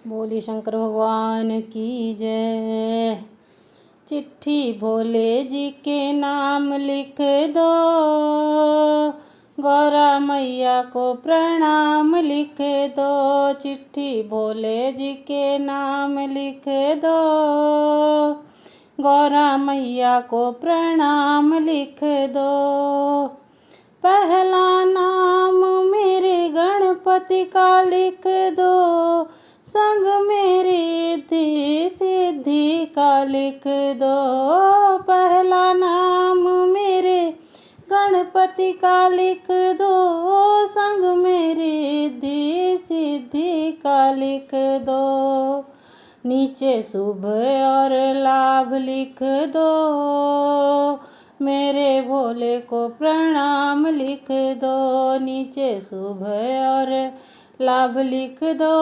बोली शंकर भगवान की जय। चिट्ठी भोले जी के नाम लिख दो, गौरा मैया को प्रणाम लिख दो। चिट्ठी भोले जी के नाम लिख दो, गौरा मैया को प्रणाम लिख दो। पहला नाम मेरे गणपति का लिख दो, संग मेरी रिद्धि सिद्धि का लिख दो। पहला नाम मेरे गणपति का लिख दो, संग मेरी रिद्धि सिद्धि का लिख दो। नीचे शुभ और लाभ लिख दो, मेरे भोले को प्रणाम लिख दो। नीचे शुभ और लाभ लिख दो,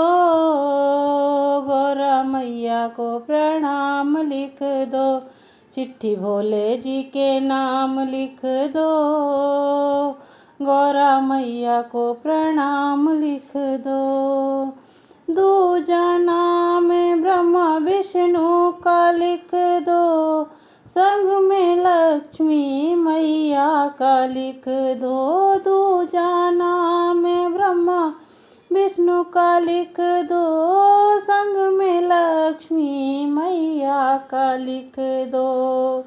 गौरा मैया को प्रणाम लिख दो। चिट्ठी भोले जी के नाम लिख दो, गौरा मैया को प्रणाम लिख दो। दूजा नाम ब्रह्मा विष्णु का लिख दो, संग में लक्ष्मी मैया का लिख दो। दूजा नाम ब्रह्मा विष्णु का लिख दो, संग में लक्ष्मी मैया का लिख दो।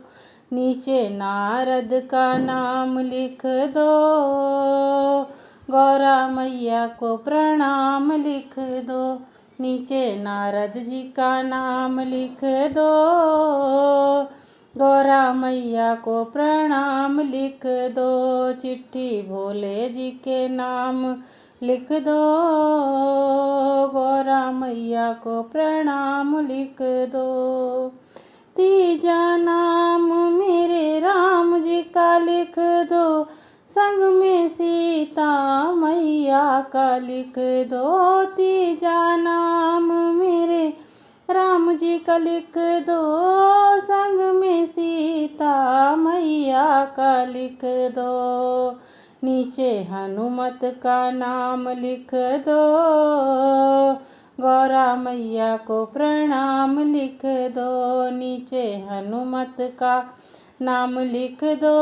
नीचे नारद का नाम लिख दो, गौरा मैया को प्रणाम लिख दो। नीचे नारद जी का नाम लिख दो, गौरा मैया को प्रणाम लिख दो। चिट्ठी भोले जी के नाम लिख दो, गौरा मैया को प्रणाम लिख दो। तीजा नाम मेरे राम जी का लिख दो, संग में सीता मैया का लिख दो। तीजा नाम मेरे राम जी का लिख दो, संग में सीता मैया का लिख दो। नीचे हनुमत का नाम लिख दो, गौरा मैया को प्रणाम लिख दो। नीचे हनुमत का नाम लिख दो,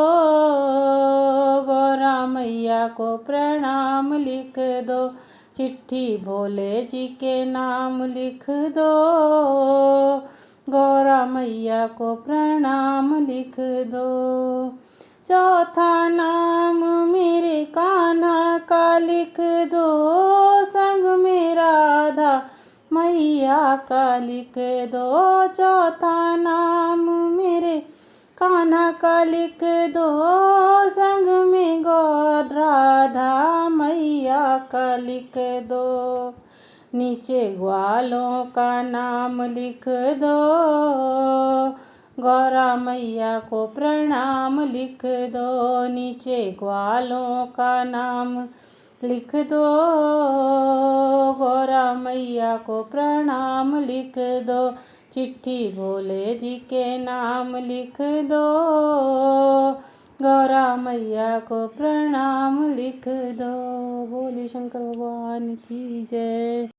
गौरा मैया को प्रणाम लिख दो। चिट्ठी भोले जी के नाम लिख दो, गौरा मैया को प्रणाम लिख दो। चौथा नाम मेरे कान्हा का लिख दो, संग में राधा मैया का लिख दो। चौथा नाम मेरे कान्हा का लिख दो, संग में गौर राधा मैया का लिख दो। नीचे ग्वालों का नाम लिख दो, गौरा मैया को प्रणाम लिख दो। नीचे ग्वालों का नाम लिख दो, गौरा मैया को प्रणाम लिख दो। चिट्ठी भोले जी के नाम लिख दो, गौरा मैया को प्रणाम लिख दो। बोली शंकर भगवान की जय।